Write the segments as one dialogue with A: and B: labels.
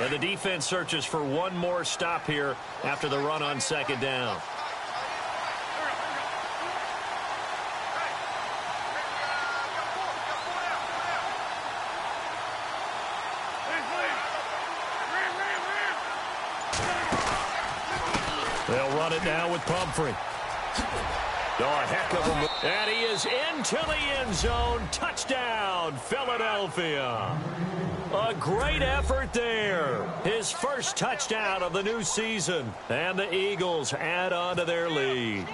A: And the defense searches for one more stop here after the run on second down. They'll run it now with Pumphrey. Oh, a heck of a move. And he is into the end zone. Touchdown, Philadelphia. A great effort there. His first touchdown of the new season. And the Eagles add on to their lead.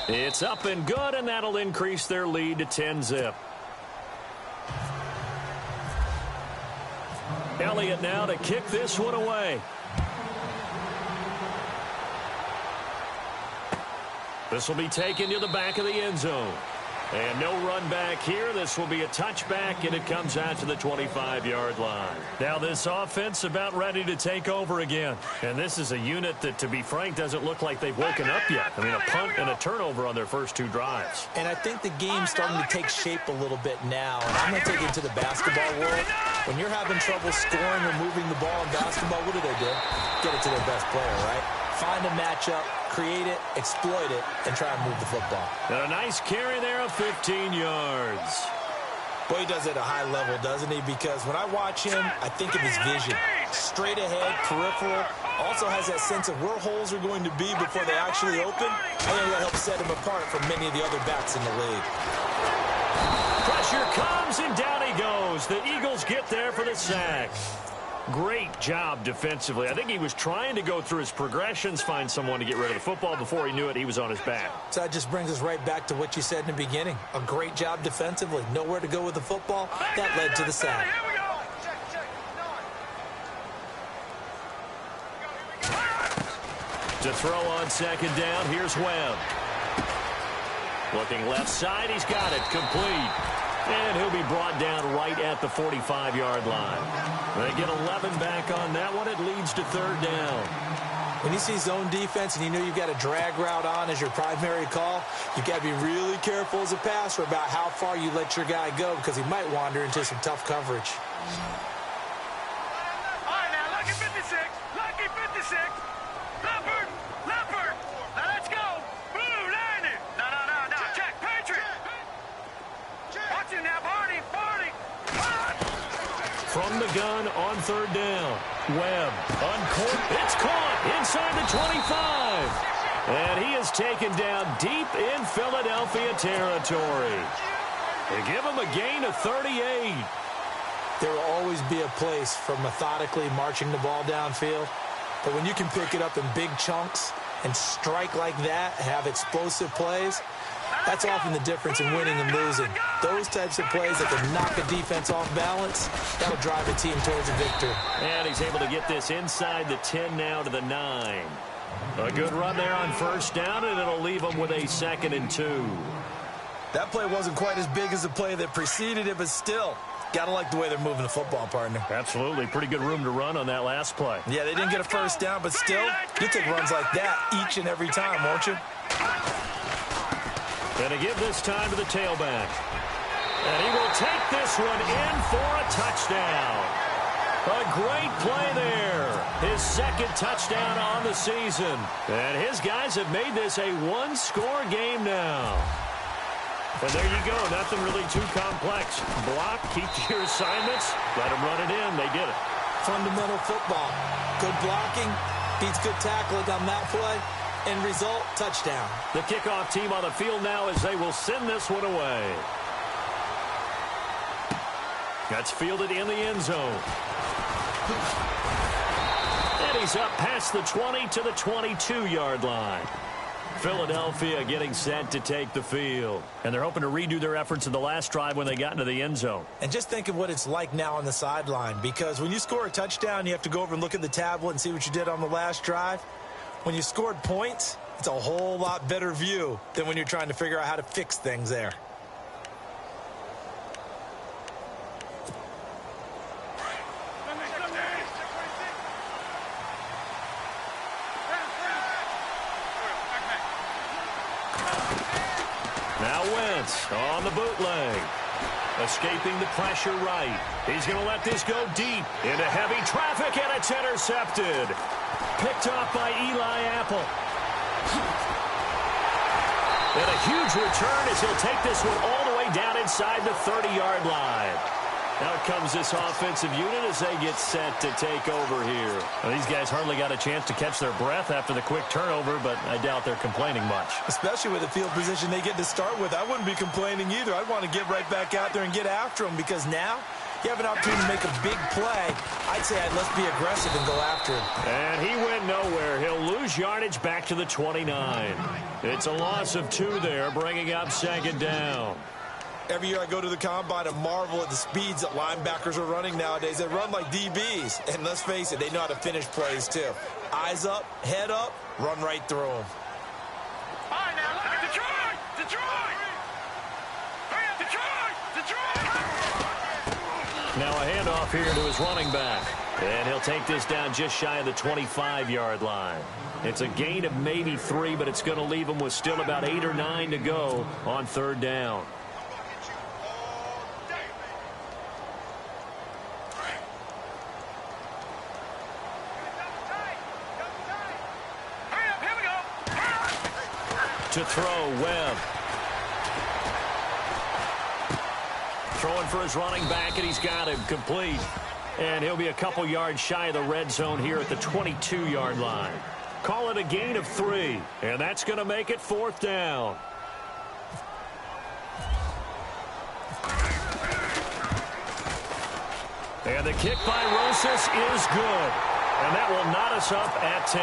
A: It's up and good, and that'll increase their lead to 10-zip. Elliott now to kick this one away. This will be taken to the back of the end zone. And no run back here. This will be a touchback, and it comes out to the 25-yard line. Now this offense about ready to take over again. And this is a unit that, to be frank, doesn't look like they've woken up yet. I mean, a punt and a turnover on their first two drives.
B: And I think the game's starting to take shape a little bit now. And I'm going to take it to the basketball world. When you're having trouble scoring or moving the ball in basketball, what do? Get it to their best player, right? Find a matchup, create it, exploit it, and try and move the football.
A: And a nice carry there of 15 yards.
B: Boy, he does it at a high level, doesn't he? Because when I watch him, I think of his vision. Straight ahead, peripheral. Also has that sense of where holes are going to be before they actually open. I think that helps set him apart from many of the other backs in the league.
A: Pressure comes, and down he goes. The Eagles get there for the sack. Great job defensively. I think he was trying to go through his progressions, find someone to get rid of the football. Before he knew it, he was on his back.
B: So that just brings us right back to what you said in the beginning. A great job defensively. Nowhere to go with the football. That led to the sack.
A: To throw on second down, here's Webb. Looking left side, he's got it. Complete. And he'll be brought down right at the 45-yard line. They get 11 back on that one. It leads to third down.
B: When you see zone defense and you know you've got a drag route on as your primary call, you've got to be really careful as a passer about how far you let your guy go because he might wander into some tough coverage.
C: All right, now, lucky 56. Lucky 56. Leopard. Leopard. Now, let's go. Blue, line it. No. Check. Patriot. Watch it now, Barney.
A: From the gun on third down. Webb uncorked. It's caught inside the 25. And he is taken down deep in Philadelphia territory. They give him a gain of 38.
B: There will always be a place for methodically marching the ball downfield. But when you can pick it up in big chunks and strike like that, have explosive plays, that's often the difference in winning and losing. Those types of plays that can knock a defense off balance, that'll drive a team towards a victory.
A: And he's able to get this inside the 10 now to the 9. A good run there on first down, and it'll leave him with a 2nd and 2.
B: That play wasn't quite as big as the play that preceded it, but still, gotta like the way they're moving the football, partner.
A: Absolutely. Pretty good room to run on that last play.
B: Yeah, they didn't get a first down, but still, you take runs like that each and every time, won't you?
A: And to give this time to the tailback. And he will take this one in for a touchdown. A great play there. His 2nd touchdown on the season. And his guys have made this a one-score game now. And there you go. Nothing really too complex. Block, keep to your assignments, let them run it in. They did it.
B: Fundamental football. Good blocking beats good tackling on that play. End result, touchdown.
A: The kickoff team on the field now as they will send this one away. That's fielded in the end zone. And he's up past the 20 to the 22-yard line. Philadelphia getting set to take the field. And they're hoping to redo their efforts in the last drive when they got into the end zone.
B: And just think of what it's like now on the sideline, because when you score a touchdown, you have to go over and look at the tablet and see what you did on the last drive. When you scored points, it's a whole lot better view than when you're trying to figure out how to fix things there.
A: Now Wentz on the bootleg. Escaping the pressure right. He's going to let this go deep into heavy traffic, and it's intercepted. Picked off by Eli Apple. And a huge return as he'll take this one all the way down inside the 30-yard line. Out comes this offensive unit as they get set to take over here.
D: Well, these guys hardly got a chance to catch their breath after the quick turnover, but I doubt they're complaining much.
B: Especially with the field position they get to start with. I wouldn't be complaining either. I'd want to get right back out there and get after them because now you have an opportunity to make a big play. I'd say let's be aggressive and go after him.
A: And he went nowhere. He'll lose yardage back to the 29. It's a loss of 2 there, bringing up second down.
B: Every year I go to the combine and marvel at the speeds that linebackers are running nowadays. They run like DBs. And let's face it, they know how to finish plays too. Eyes up, head up, run right through them.
C: All right, now look at Detroit! Detroit! Hurry up, Detroit! Detroit!
A: Now a handoff here to his running back. And he'll take this down just shy of the 25-yard line. It's a gain of maybe 3, but it's going to leave him with still about 8 or 9 to go on third down. To throw, Webb. Throwing for his running back, and he's got him complete. And he'll be a couple yards shy of the red zone here at the 22-yard line. Call it a gain of 3, and that's going to make it fourth down. And the kick by Rosas is good. And that will knot us up at 10.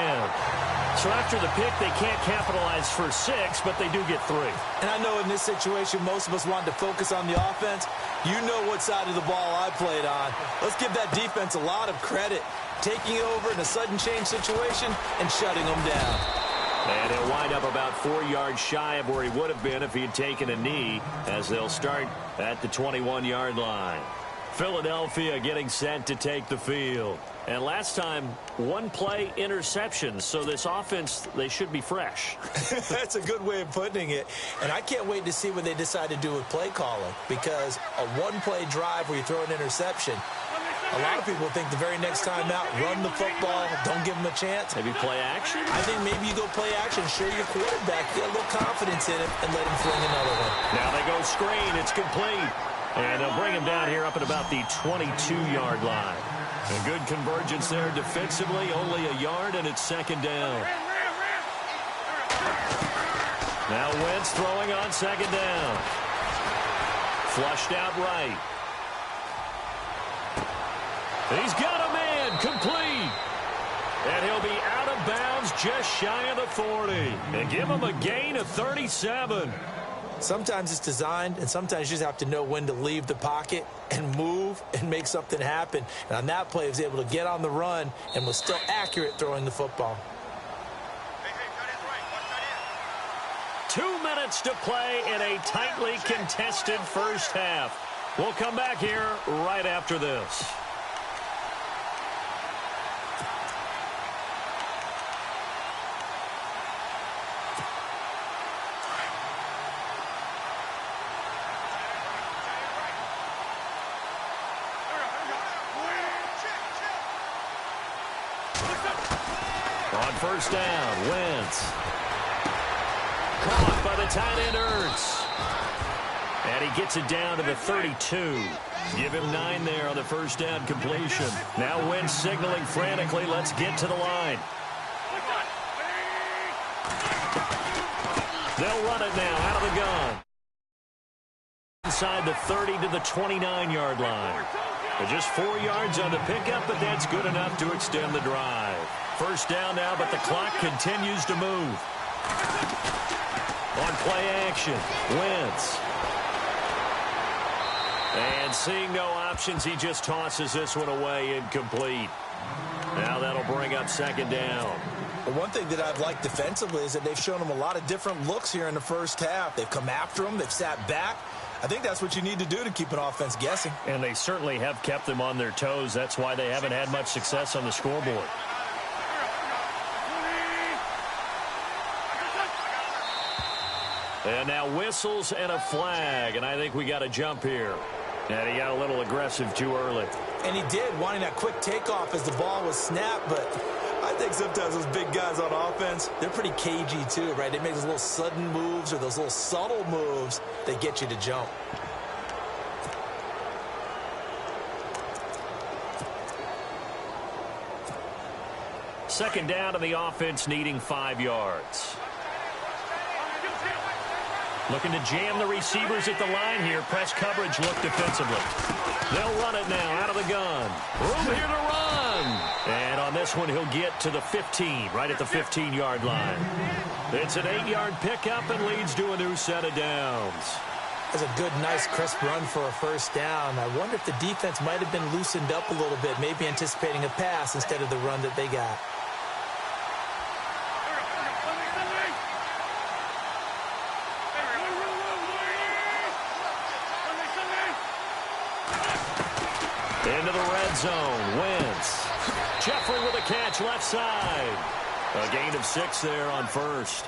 A: So after the pick, they can't capitalize for 6, but they do get 3.
B: And I know in this situation, most of us wanted to focus on the offense. You know what side of the ball I played on. Let's give that defense a lot of credit, taking over in a sudden change situation and shutting them down.
A: And he'll wind up about 4 yards shy of where he would have been if he had taken a knee, as they'll start at the 21-yard line. Philadelphia getting set to take the field. And last time, 1 play interception. So this offense, they should be fresh.
B: That's a good way of putting it. And I can't wait to see what they decide to do with play calling. Because a 1-play drive where you throw an interception, a lot of people think the very next time out, run the football, don't give them a chance.
A: Maybe play action?
B: I think maybe you go play action, show your quarterback, get a little confidence in him, and let him fling another one.
A: Now they go screen. It's complete. And they'll bring him down here up at about the 22-yard line. A good convergence there defensively, only a yard, and it's second down. Now Wentz throwing on second down. Flushed out right. He's got a man, complete. And he'll be out of bounds just shy of the 40. And give him a gain of 37.
B: Sometimes it's designed, and sometimes you just have to know when to leave the pocket and move and make something happen. And on that play, he was able to get on the run and was still accurate throwing the football.
A: 2 minutes to play in a tightly contested first half. We'll come back here right after this. On first down, Wentz. Caught by the tight end, Ertz. And he gets it down to the 32. Give him 9 there on the first down completion. Now Wentz signaling frantically, let's get to the line. They'll run it now out of the gun. Inside the 30 to the 29-yard line. Just 4 yards on the pickup, but that's good enough to extend the drive. First down now, but the clock continues to move. On play action, Wentz. And seeing no options, he just tosses this one away incomplete. Now that'll bring up second down.
B: Well, one thing that I've liked defensively is that they've shown him a lot of different looks here in the first half. They've come after him. They've sat back. I think that's what you need to do to keep an offense guessing.
D: And they certainly have kept them on their toes. That's why they haven't had much success on the scoreboard.
A: And now whistles and a flag, and I think we got a jump here. And he got a little aggressive too early.
B: And he did, wanting that quick takeoff as the ball was snapped, but I think sometimes those big guys on offense, they're pretty cagey too, right? They make those little sudden moves or those little subtle moves that get you to jump.
A: Second down to the offense, needing 5 yards. Looking to jam the receivers at the line here. Press coverage look defensively. They'll run it now out of the gun. Room here to run. And on this one, he'll get to the 15, right at the 15-yard line. It's an 8-yard pickup and leads to a new set of downs.
B: That's a good, nice, crisp run for a first down. I wonder if the defense might have been loosened up a little bit, maybe anticipating a pass instead of the run that they got.
A: Into the red zone. Wentz. Jeffrey with a catch left side. A gain of 6 there on first.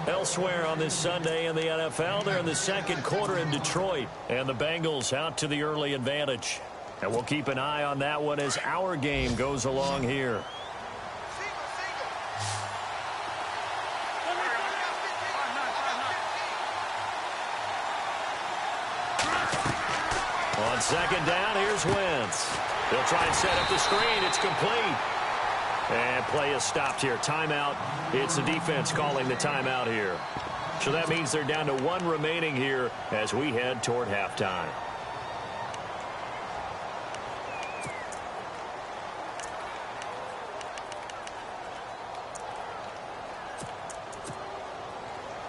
A: Elsewhere on this Sunday in the NFL, they're in the second quarter in Detroit. And the Bengals out to the early advantage. And we'll keep an eye on that one as our game goes along here. On second down, here's Wentz. They'll try and set up the screen. It's complete. And play is stopped here. Timeout. It's the defense calling the timeout here. So that means they're down to 1 remaining here as we head toward halftime.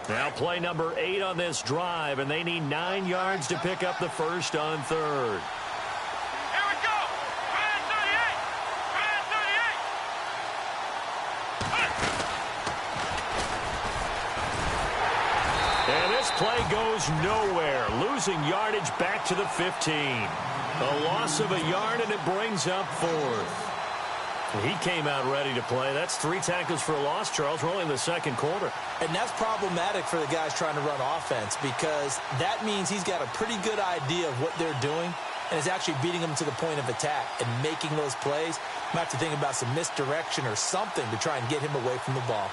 A: Now play number 8 on this drive, and they need 9 yards to pick up the first on third.
C: Here we go. Brand 38. Brand 38.
A: And this play goes nowhere. Losing yardage back to the 15. A loss of a yard, and it brings up 4th. He came out ready to play. That's 3 tackles for a loss, Charles. We're only in the second quarter.
B: And that's problematic for the guys trying to run offense because that means he's got a pretty good idea of what they're doing and is actually beating them to the point of attack and making those plays. Might have to think about some misdirection or something to try and get him away from the ball.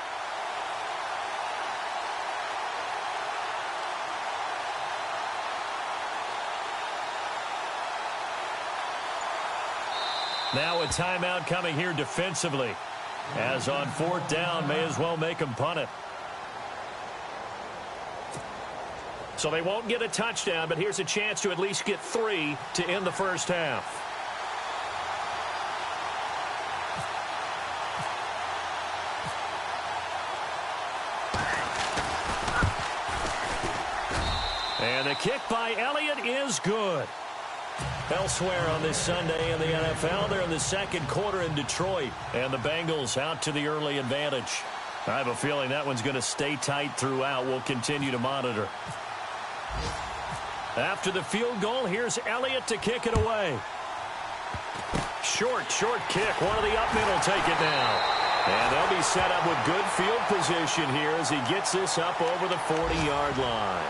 A: Now a timeout coming here defensively. As on 4th down, may as well make them punt it. So they won't get a touchdown, but here's a chance to at least get 3 to end the first half. And the kick by Elliott is good. Elsewhere on this Sunday in the NFL, they're in the second quarter in Detroit. And the Bengals out to the early advantage. I have a feeling that one's going to stay tight throughout. We'll continue to monitor. After the field goal, here's Elliott to kick it away. Short kick. One of the up men will take it now. And they'll be set up with good field position here as he gets this up over the 40-yard line.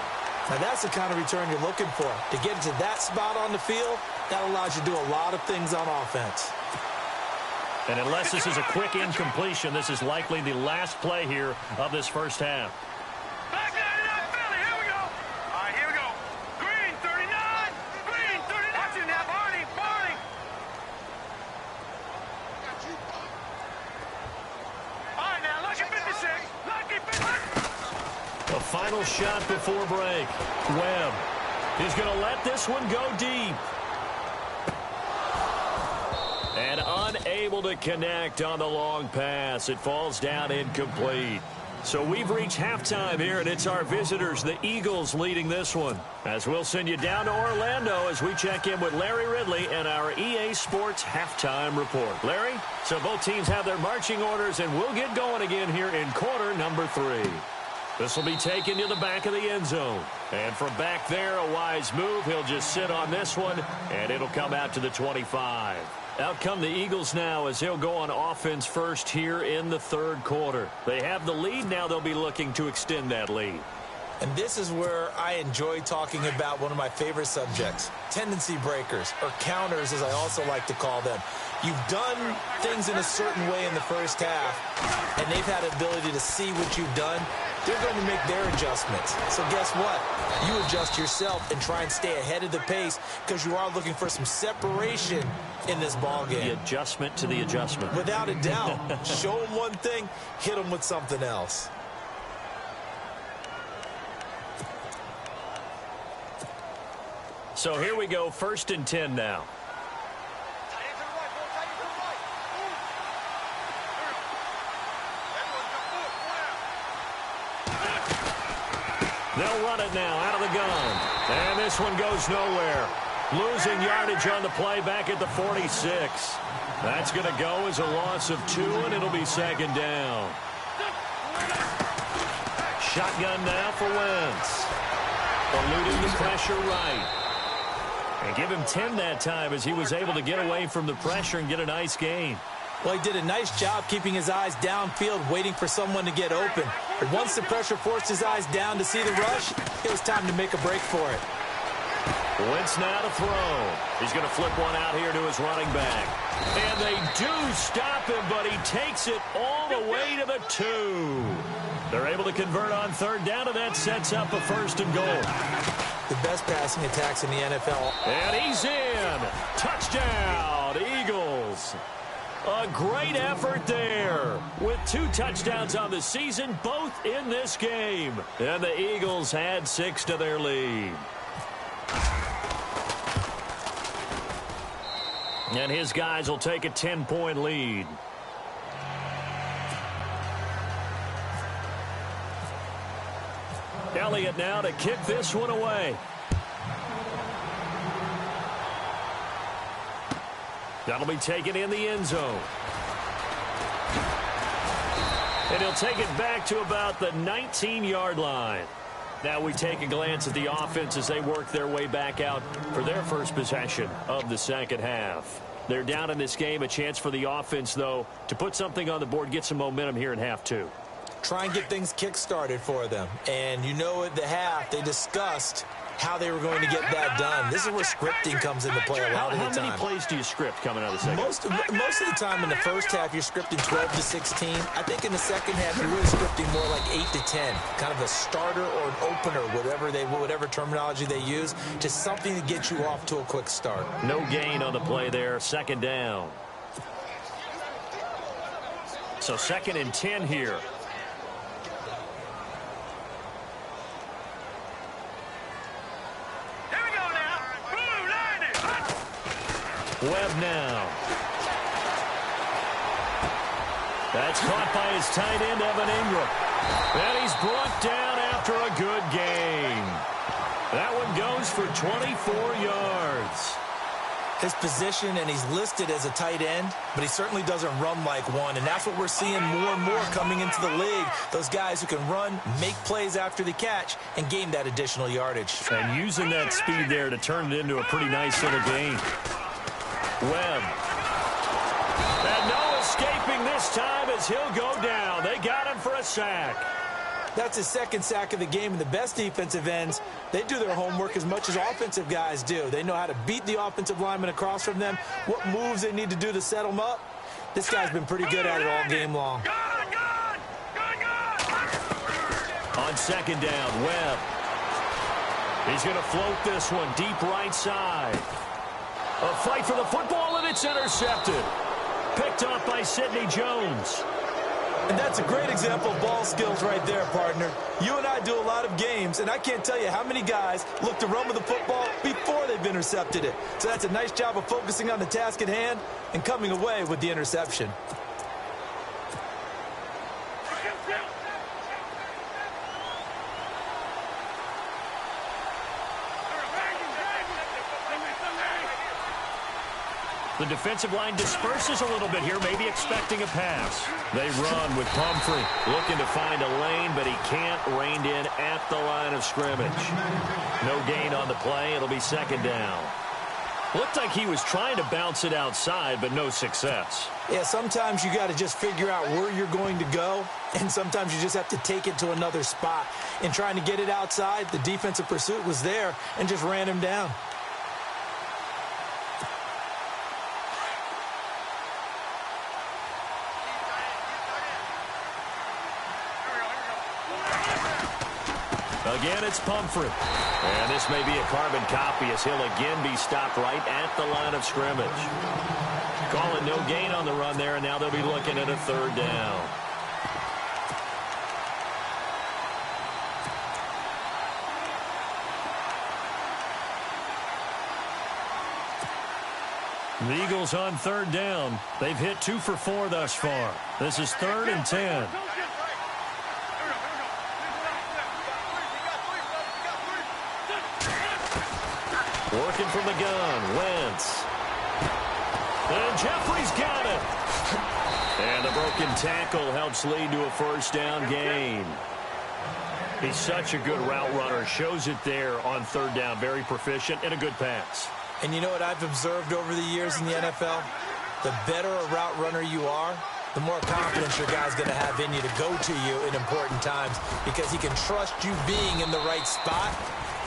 B: Now, that's the kind of return you're looking for. To get into that spot on the field, that allows you to do a lot of things on offense.
A: And unless this is a quick incompletion, this is likely the last play here of this first half.
C: Back at it up, Philly. Here we go. All right, here we go. Green 39. Green 39. Watch it now, Barney. Barney. All right, now, lucky 56. Lucky 56.
A: A final shot before break. Webb is going to let this one go deep. And unable to connect on the long pass. It falls down incomplete. So we've reached halftime here, and it's our visitors, the Eagles, leading this one. As we'll send you down to Orlando as we check in with Larry Ridley and our EA Sports halftime report. Larry, so both teams have their marching orders, and we'll get going again here in quarter number 3. This will be taken to the back of the end zone. And from back there, a wise move. He'll just sit on this one, and it'll come out to the 25. Out come the Eagles now as he'll go on offense first here in the third quarter. They have the lead. Now they'll be looking to extend that lead.
B: And this is where I enjoy talking about one of my favorite subjects, tendency breakers, or counters as I also like to call them. You've done things in a certain way in the first half, and they've had the ability to see what you've done. They're going to make their adjustments. So guess what? You adjust yourself and try and stay ahead of the pace because you are looking for some separation in this ball game.
D: The adjustment to the adjustment.
B: Without a doubt. Show them one thing, hit them with something else.
D: So here we go, 1st and 10 now. They'll run it now out of the gun. And this one goes nowhere. Losing yardage on the play back at the 46. That's going to go as a loss of 2, and it'll be 2nd down. Shotgun now for Wentz. Eluding the pressure right. And give him 10 that time as he was able to get away from the pressure and get a nice gain.
B: Well, he did a nice job keeping his eyes downfield, waiting for someone to get open. But once the pressure forced his eyes down to see the rush, it was time to make a break for it.
D: Wentz now to throw. He's going to flip one out here to his running back. And they do stop him, but he takes it all the way to the 2. They're able to convert on 3rd down, and that sets up a 1st and goal.
B: The best passing attacks in the NFL.
D: And he's in. Touchdown, Eagles. A great effort there with 2 touchdowns on the season, both in this game. And the Eagles add 6 to their lead. And his guys will take a 10-point lead. Elliott now to kick this one away. That'll be taken in the end zone. And he'll take it back to about the 19-yard line. Now we take a glance at the offense as they work their way back out for their first possession of the 2nd half. They're down in this game. A chance for the offense, though, to put something on the board, get some momentum here in half 2.
B: Try and get things kick-started for them. And you know at the half, they discussed how they were going to get that done. This is where scripting comes into play a lot of the time.
D: How many plays do you script coming out of the second?
B: Most of the time in the first half, you're scripting 12 to 16. I think in the second half, you're really scripting more like 8 to 10. Kind of a starter or an opener, whatever terminology they use, just something to get you off to a quick start.
D: No gain on the play there. 2nd down. So 2nd and 10 here. Webb now. That's caught by his tight end, Evan Ingram. And he's brought down after a good gain. That one goes for 24 yards.
B: His position, and he's listed as a tight end, but he certainly doesn't run like one, and that's what we're seeing more and more coming into the league. Those guys who can run, make plays after the catch, and gain that additional yardage.
D: And using that speed there to turn it into a pretty nice little gain. Webb. And no escaping this time as he'll go down. They got him for a sack.
B: That's his 2nd sack of the game, and the best defensive ends, they do their homework as much as offensive guys do. They know how to beat the offensive lineman across from them, what moves they need to do to set them up. This guy's been pretty good at it all game long.
D: On 2nd down, Webb. He's going to float this one deep right side. A fight for the football, and it's intercepted. Picked off by Sidney Jones.
B: And that's a great example of ball skills right there, partner. You and I do a lot of games, and I can't tell you how many guys look to run with the football before they've intercepted it. So that's a nice job of focusing on the task at hand and coming away with the interception.
D: The defensive line disperses a little bit here, maybe expecting a pass. They run with Pumphrey, looking to find a lane, but he can't, reined in at the line of scrimmage. No gain on the play. It'll be 2nd down. Looked like he was trying to bounce it outside, but no success.
B: Yeah, sometimes you got to just figure out where you're going to go, and sometimes you just have to take it to another spot. In trying to get it outside, the defensive pursuit was there and just ran him down.
A: Again, it's Pumphrey. And this may be a carbon copy as he'll again be stopped right at the line of scrimmage. Call it no gain on the run there, and now they'll be looking at a third down. The Eagles on third down. They've hit 2 for 4 thus far. This is 3rd and 10. Working from the gun, Wentz. And Jeffrey's got it. And the broken tackle helps lead to a first down gain. He's such a good route runner. Shows it there on third down. Very proficient and a good pass.
B: And you know what I've observed over the years in the NFL? The better a route runner you are, the more confidence your guy's going to have in you to go to you in important times because he can trust you being in the right spot.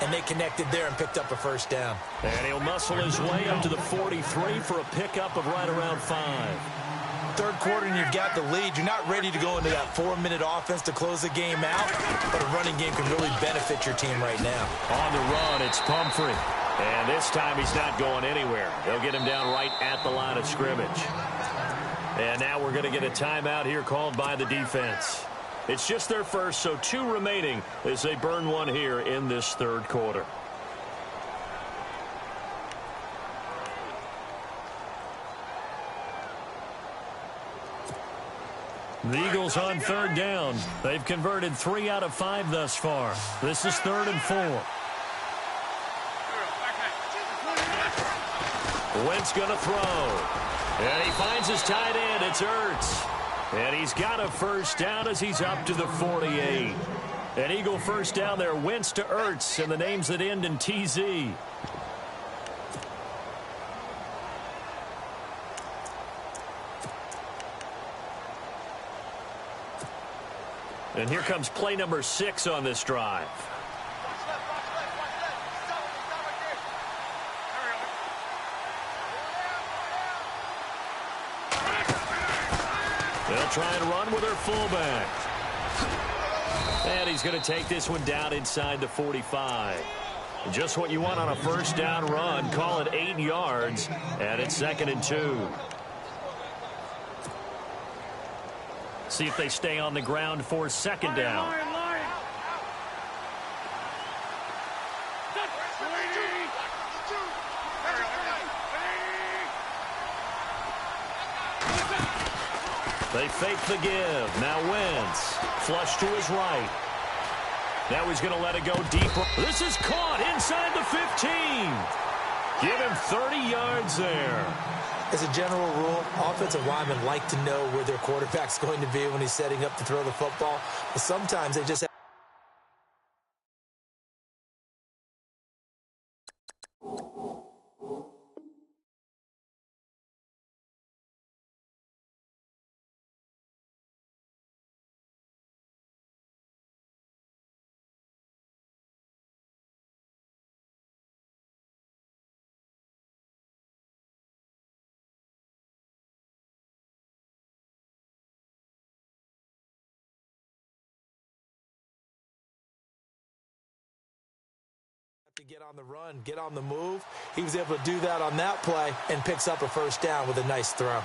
B: And they connected there and picked up a first down.
A: And he'll muscle his way up to the 43 for a pickup of right around 5.
B: Third quarter and you've got the lead. You're not ready to go into that 4-minute offense to close the game out, but a running game can really benefit your team right now.
A: On the run, it's Pumphrey. And this time he's not going anywhere. They'll get him down right at the line of scrimmage. And now we're going to get a timeout here called by the defense. It's just their first, so 2 remaining as they burn one here in this third quarter. The Eagles on third down. They've converted 3 out of 5 thus far. This is 3rd and 4. Wentz going to throw. And he finds his tight end. It's Ertz. And he's got a first down as he's up to the 48. An Eagle first down there. Wentz to Ertz, and the names that end in TZ. And here comes play number 6 on this drive. They'll try and run with their fullback. And he's going to take this one down inside the 45. Just what you want on a first down run. Call it 8 yards, and it's 2nd and 2. See if they stay on the ground for 2nd down. They fake the give. Now Wentz. Flush to his right. Now he's going to let it go deeper. This is caught inside the 15. Give him 30 yards there.
B: As a general rule, offensive linemen like to know where their quarterback's going to be when he's setting up to throw the football. But sometimes they just have to get on the run, get on the move. He was able to do that on that play and picks up a first down with a nice throw.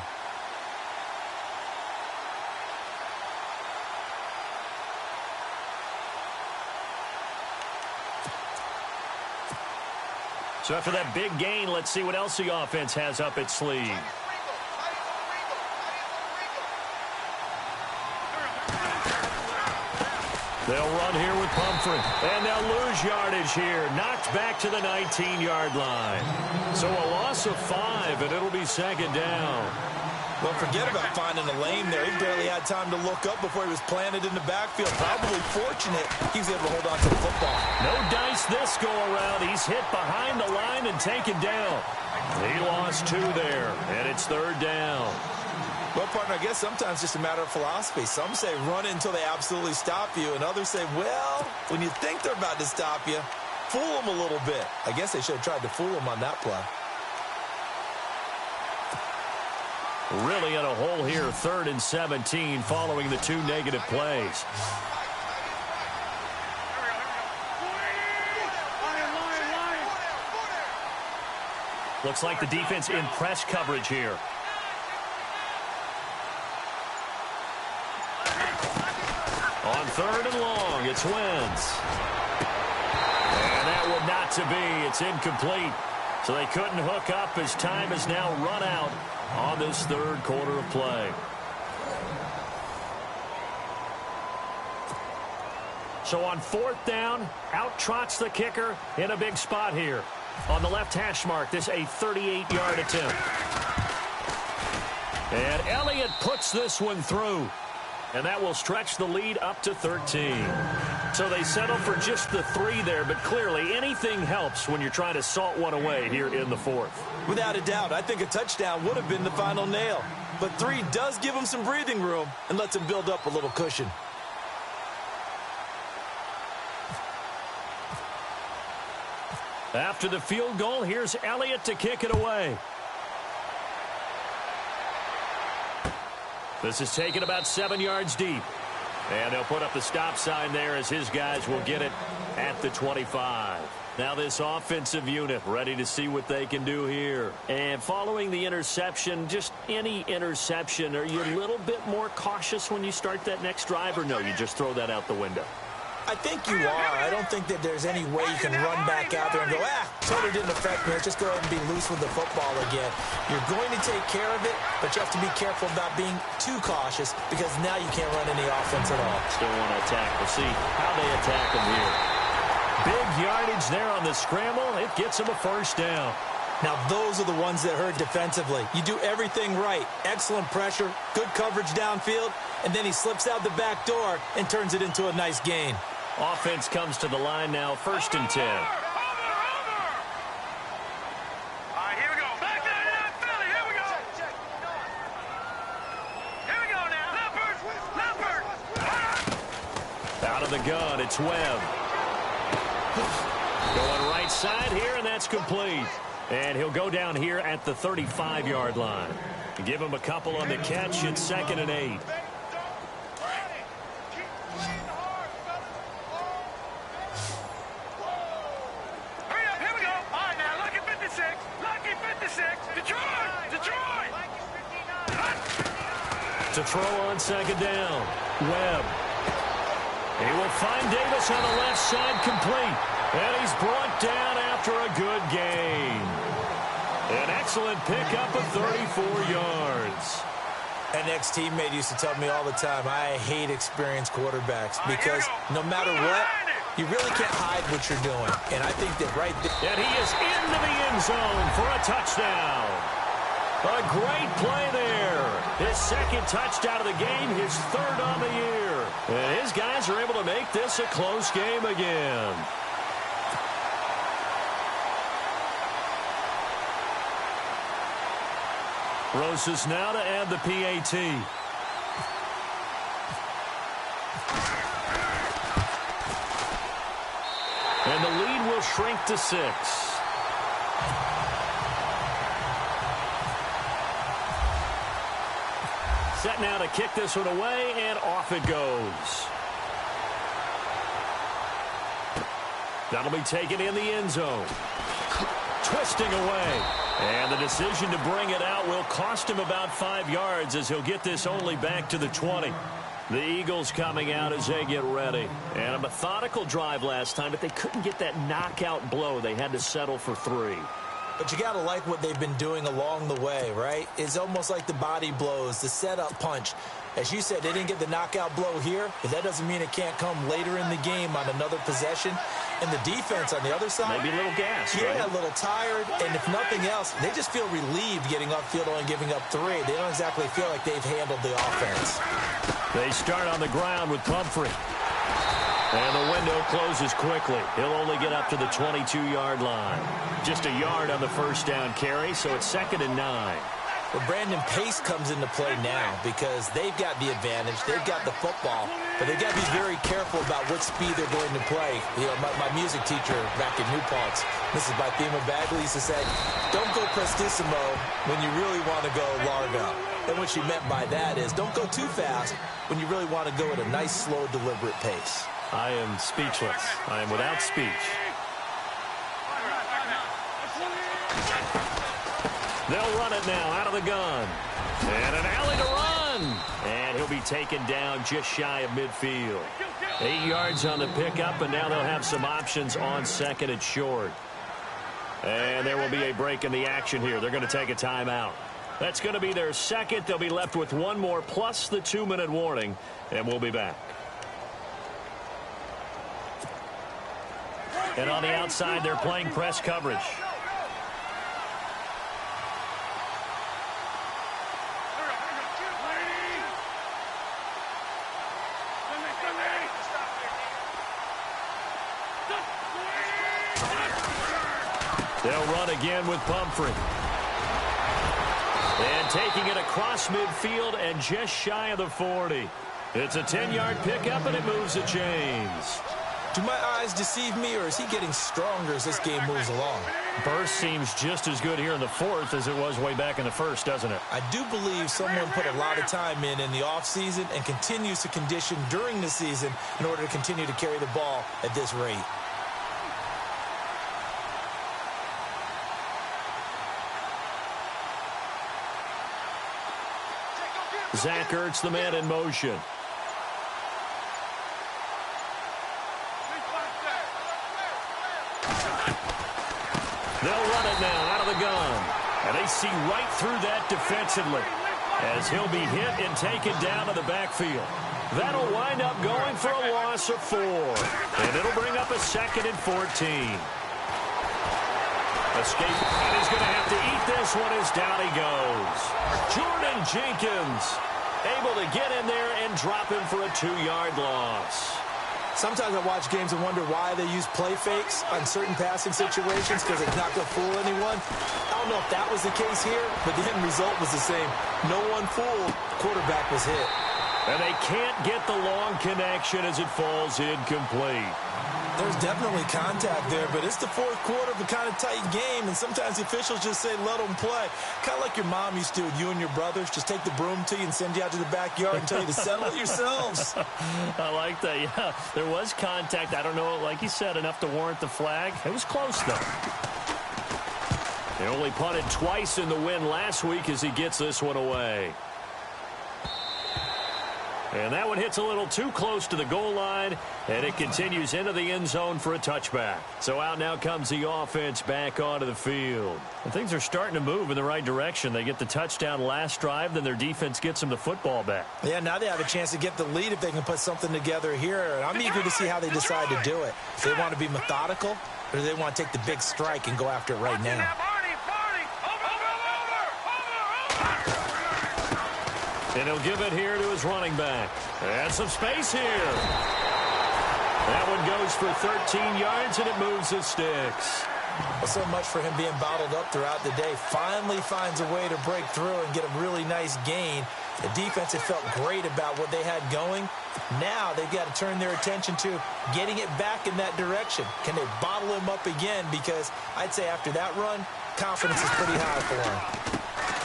A: So after that big gain, let's see what else the offense has up its sleeve. They'll run here with Pumphrey, and they'll lose yardage here. Knocked back to the 19-yard line. So a loss of 5, and it'll be 2nd down.
B: Well, forget about finding a lane there. He barely had time to look up before he was planted in the backfield. Probably fortunate he was able to hold on to the football.
D: No dice this go-around. He's hit behind the line and taken down. He lost 2 there, and it's 3rd down.
B: Well, partner, I guess sometimes it's just a matter of philosophy. Some say run until they absolutely stop you, and others say, well, when you think they're about to stop you, fool them a little bit. I guess they should have tried to fool them on that play.
D: Really in a hole here, 3rd and 17 following the 2 negative plays. Looks like the defense in press coverage here. On 3rd and long, it's Wentz. And that would not to be. It's incomplete. So they couldn't hook up as time has now run out on this 3rd quarter of play. So on 4th down, out trots the kicker in a big spot here. On the left hash mark, this a 38-yard attempt. And Elliott puts this one through. And that will stretch the lead up to 13. So they settle for just the 3 there, but clearly anything helps when you're trying to salt one away here in the 4th.
B: Without a doubt, I think a touchdown would have been the final nail. But 3 does give him some breathing room and lets him build up a little cushion.
D: After the field goal, here's Elliott to kick it away. This is taken about 7 yards deep. And they'll put up the stop sign there as his guys will get it at the 25. Now this offensive unit ready to see what they can do here. And following the interception, just any interception, are you a little bit more cautious when you start that next drive, or no, you just throw that out the window?
B: I think you are. I don't think that there's any way you can run back out there and go, totally didn't affect me. Let's just go ahead and be loose with the football again. You're going to take care of it, but you have to be careful about being too cautious because now you can't run any offense at all.
D: Still want to attack. We'll see how they attack them here. Big yardage there on the scramble. It gets them a 1st down.
B: Now, those are the ones that hurt defensively. You do everything right. Excellent pressure, good coverage downfield, and then he slips out the back door and turns it into a nice gain.
D: Offense comes to the line now, 1st and 10.
C: All right, here we go. Back there in Philly. Here we go. Here we go now. Leopard.
D: Out of the gun, it's Webb. Going right side here, and that's complete. And he'll go down here at the 35-yard line. Give him a couple on the catch. It's 2nd and 8. To throw on 2nd down. Webb. He will find Davis on the left side, complete. And he's brought down after a good gain. An excellent pickup of 34 yards.
B: An ex-teammate used to tell me all the time, I hate experienced quarterbacks because no matter what, you really can't hide what you're doing. And I think that right there.
D: And he is into the end zone for a touchdown. A great play there. His 2nd touchdown of the game, his 3rd on the year. And his guys are able to make this a close game again. Rosas now to add the PAT. And the lead will shrink to 6. Set now to kick this one away, and off it goes. That'll be taken in the end zone. Twisting away. And the decision to bring it out will cost him about 5 yards as he'll get this only back to the 20. The Eagles coming out as they get ready. And a methodical drive last time, but they couldn't get that knockout blow. They had to settle for 3.
B: But you got to like what they've been doing along the way, right? It's almost like the body blows, the setup punch. As you said, they didn't get the knockout blow here, but that doesn't mean it can't come later in the game on another possession. And the defense on the other side,
D: maybe a little gas.
B: Yeah,
D: right?
B: a little tired. And if nothing else, they just feel relieved getting upfield and giving up 3. They don't exactly feel like they've handled the offense.
D: They start on the ground with Pumphrey. And the window closes quickly. He'll only get up to the 22-yard line. Just a yard on the first down carry, so it's 2nd and 9.
B: Well, Brandon, pace comes into play now because they've got the advantage. They've got the football, but they've got to be very careful about what speed they're going to play. You know, my music teacher back in New Paltz, Mrs. Bythema Bagley, used to say, don't go prestissimo when you really want to go largo. And what she meant by that is don't go too fast when you really want to go at a nice, slow, deliberate pace.
D: I am speechless. I am without speech. They'll run it now out of the gun. And an alley to run. And he'll be taken down just shy of midfield. 8 yards on the pickup, and now they'll have some options on 2nd and short. And there will be a break in the action here. They're going to take a timeout. That's going to be their 2nd. They'll be left with 1 more plus the 2-minute warning, and we'll be back. And on the outside, they're playing press coverage. They'll run again with Pumphrey. And taking it across midfield and just shy of the 40. It's a 10-yard pickup, and it moves the chains.
B: Do my eyes deceive me, or is he getting stronger as this game moves along?
D: Burst seems just as good here in the 4th as it was way back in the 1st, doesn't it?
B: I do believe someone put a lot of time in the offseason and continues to condition during the season in order to continue to carry the ball at this rate.
D: Zach Ertz, the man in motion. They'll run it now out of the gun. And they see right through that defensively as he'll be hit and taken down to the backfield. That'll wind up going for a loss of 4. And it'll bring up a 2nd and 14. Escape, and he's going to have to eat this one as down he goes. Jordan Jenkins able to get in there and drop him for a 2-yard loss.
B: Sometimes I watch games and wonder why they use play fakes on certain passing situations because it's not going to fool anyone. I don't know if that was the case here, but the end result was the same. No one fooled. Quarterback was hit.
D: And they can't get the long connection as it falls incomplete.
B: There's definitely contact there, but it's the 4th quarter of a kind of tight game, and sometimes the officials just say, let them play. Kind of like your mom used to with you and your brothers. Just take the broom to you and send you out to the backyard and tell you to settle it yourselves.
D: I like that, yeah. There was contact. I don't know, like you said, enough to warrant the flag. It was close, though. They only punted twice in the win last week as he gets this one away. And that one hits a little too close to the goal line, and it continues into the end zone for a touchback. So out now comes the offense back onto the field. And things are starting to move in the right direction. They get the touchdown last drive, then their defense gets them the football back.
B: Yeah, now they have a chance to get the lead if they can put something together here. And I'm eager to see how they decide to do it. If they want to be methodical, or do they want to take the big strike and go after it right now?
D: And he'll give it here to his running back. And some space here. That one goes for 13 yards, and it moves the sticks.
B: Well, so much for him being bottled up throughout the day. Finally finds a way to break through and get a really nice gain. The defense had felt great about what they had going. Now they've got to turn their attention to getting it back in that direction. Can they bottle him up again? Because I'd say after that run, confidence is pretty high for him.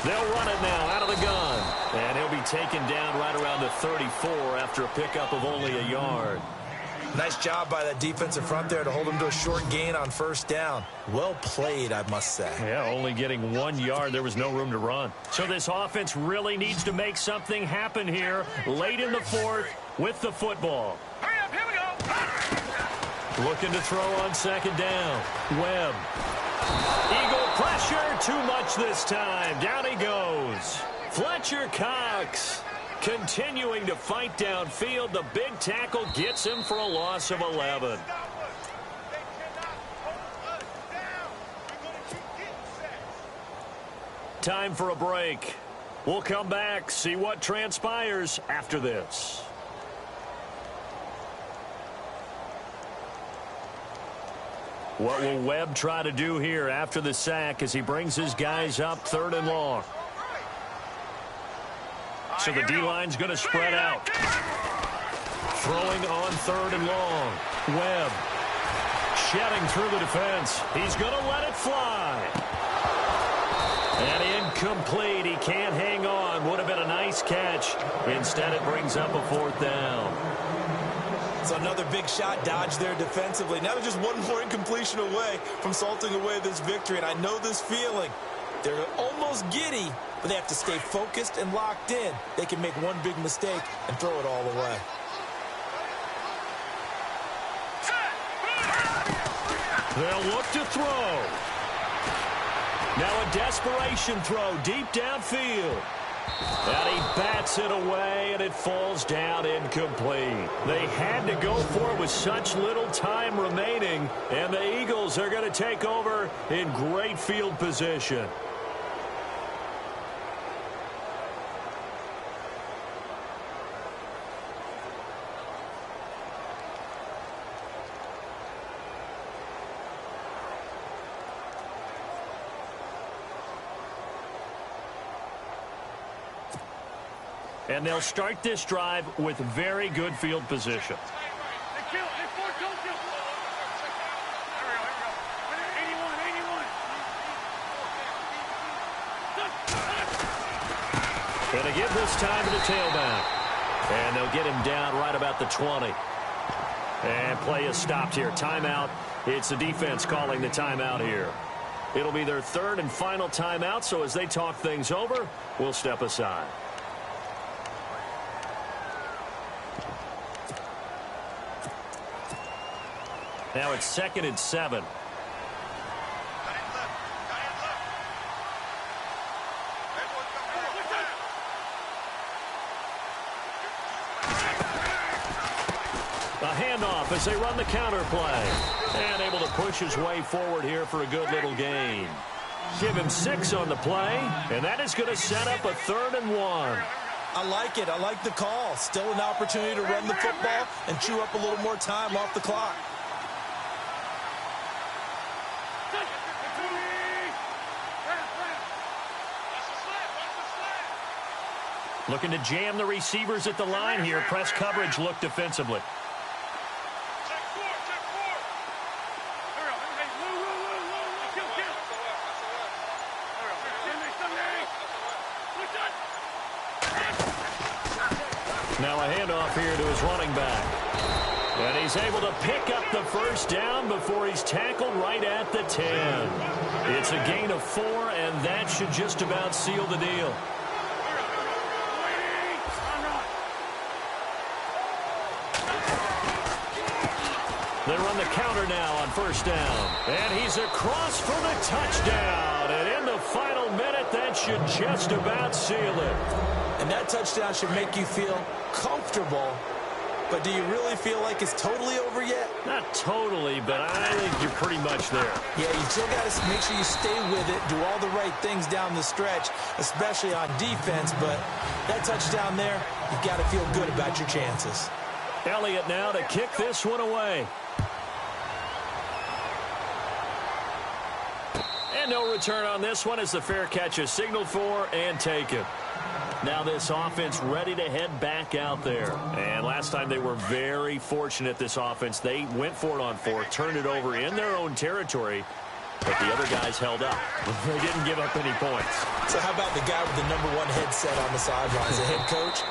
D: They'll run it now out of the gun. And he'll be taken down right around the 34 after a pickup of only a yard.
B: Nice job by that defensive front there to hold him to a short gain on 1st down. Well played, I must say.
D: Yeah, only getting 1 yard. There was no room to run. So this offense really needs to make something happen here late in the 4th with the football.
C: Hurry up, here we go.
D: Looking to throw on 2nd down. Webb. Eagle pressure, too much this time. Down he goes. Fletcher Cox.
A: Continuing to fight downfield, the big tackle gets him for a loss of 11. Time for a break. We'll come back, see what transpires after this. What will Webb try to do here after the sack as he brings his guys up 3rd and long? So the D-line's going to spread out. Throwing on 3rd and long. Webb shedding through the defense. He's going to let it fly. And incomplete. He can't hang on. Would have been a nice catch. Instead, it brings up a 4th down.
B: So another big shot dodged there defensively. Now they're just one more incompletion away from salting away this victory. And I know this feeling. They're almost giddy, but they have to stay focused and locked in. They can make one big mistake and throw it all away.
A: They'll look to throw. Now a desperation throw deep downfield. And he bats it away, and it falls down incomplete. They had to go for it with such little time remaining, and the Eagles are going to take over in great field position. And they'll start this drive with very good field position. Going to give this time to the tailback. And they'll get him down right about the 20. And play is stopped here. Timeout. It's the defense calling the timeout here. It'll be their 3rd and final timeout, so as they talk things over, we'll step aside. Now it's 2nd and 7. A handoff as they run the counter play. And able to push his way forward here for a good little gain. Give him 6 on the play, and that is going to set up a 3rd and 1.
B: I like it. I like the call. Still an opportunity to run the football and chew up a little more time off the clock.
A: Looking to jam the receivers at the line here. Press coverage look defensively. Now a handoff here to his running back. And he's able to pick up the 1st down before he's tackled right at the 10. It's a gain of 4, and that should just about seal the deal. They run the counter now on 1st down. And he's across for the touchdown. And in the final minute, that should just about seal it.
B: And that touchdown should make you feel comfortable. But do you really feel like it's totally over yet?
A: Not totally, but I think you're pretty much there.
B: Yeah, you still got to make sure you stay with it, do all the right things down the stretch, especially on defense. But that touchdown there, you've got to feel good about your chances.
A: Elliott now to kick this one away. And no return on this one as the fair catch is signaled for and taken. Now this offense ready to head back out there. And last time they were very fortunate, this offense. They went for it on 4, turned it over in their own territory, but the other guys held up. They didn't give up any points.
B: So how about the guy with the #1 headset on the sidelines, the head coach?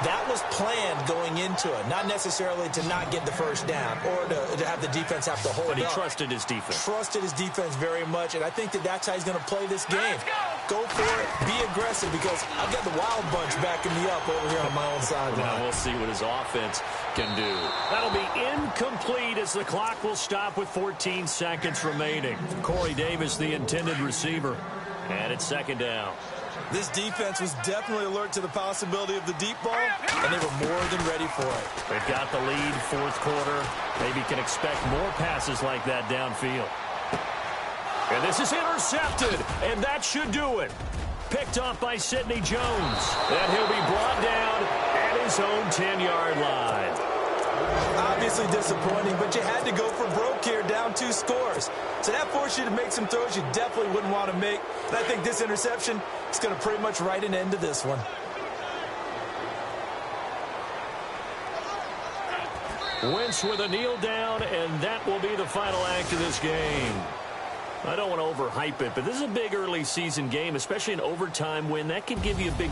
B: That was planned going into it, not necessarily to not get the 1st down or to have the defense have to hold up.
A: But he trusted his defense.
B: Trusted his defense very much, and I think that's how he's going to play this game. Go for it, be aggressive, because I've got the wild bunch backing me up over here on my own sideline.
A: Now we'll see what his offense can do. That'll be incomplete as the clock will stop with 14 seconds remaining. Corey Davis, the intended receiver. And it's 2nd down.
B: This defense was definitely alert to the possibility of the deep ball, and they were more than ready for it.
D: They've got the lead, fourth quarter. Maybe can expect more passes like that downfield. And this is intercepted, and that should do it. Picked off by Sidney Jones. And he'll be brought down at his own 10-yard line.
B: Obviously disappointing, but you had to go for broke here, down 2 scores. So that forced you to make some throws you definitely wouldn't want to make. And I think this interception is going to pretty much write an end to this one.
D: Wentz with a kneel down, and that will be the final act of this game. I don't want to overhype it, but this is a big early season game, especially an overtime win. That could give you a big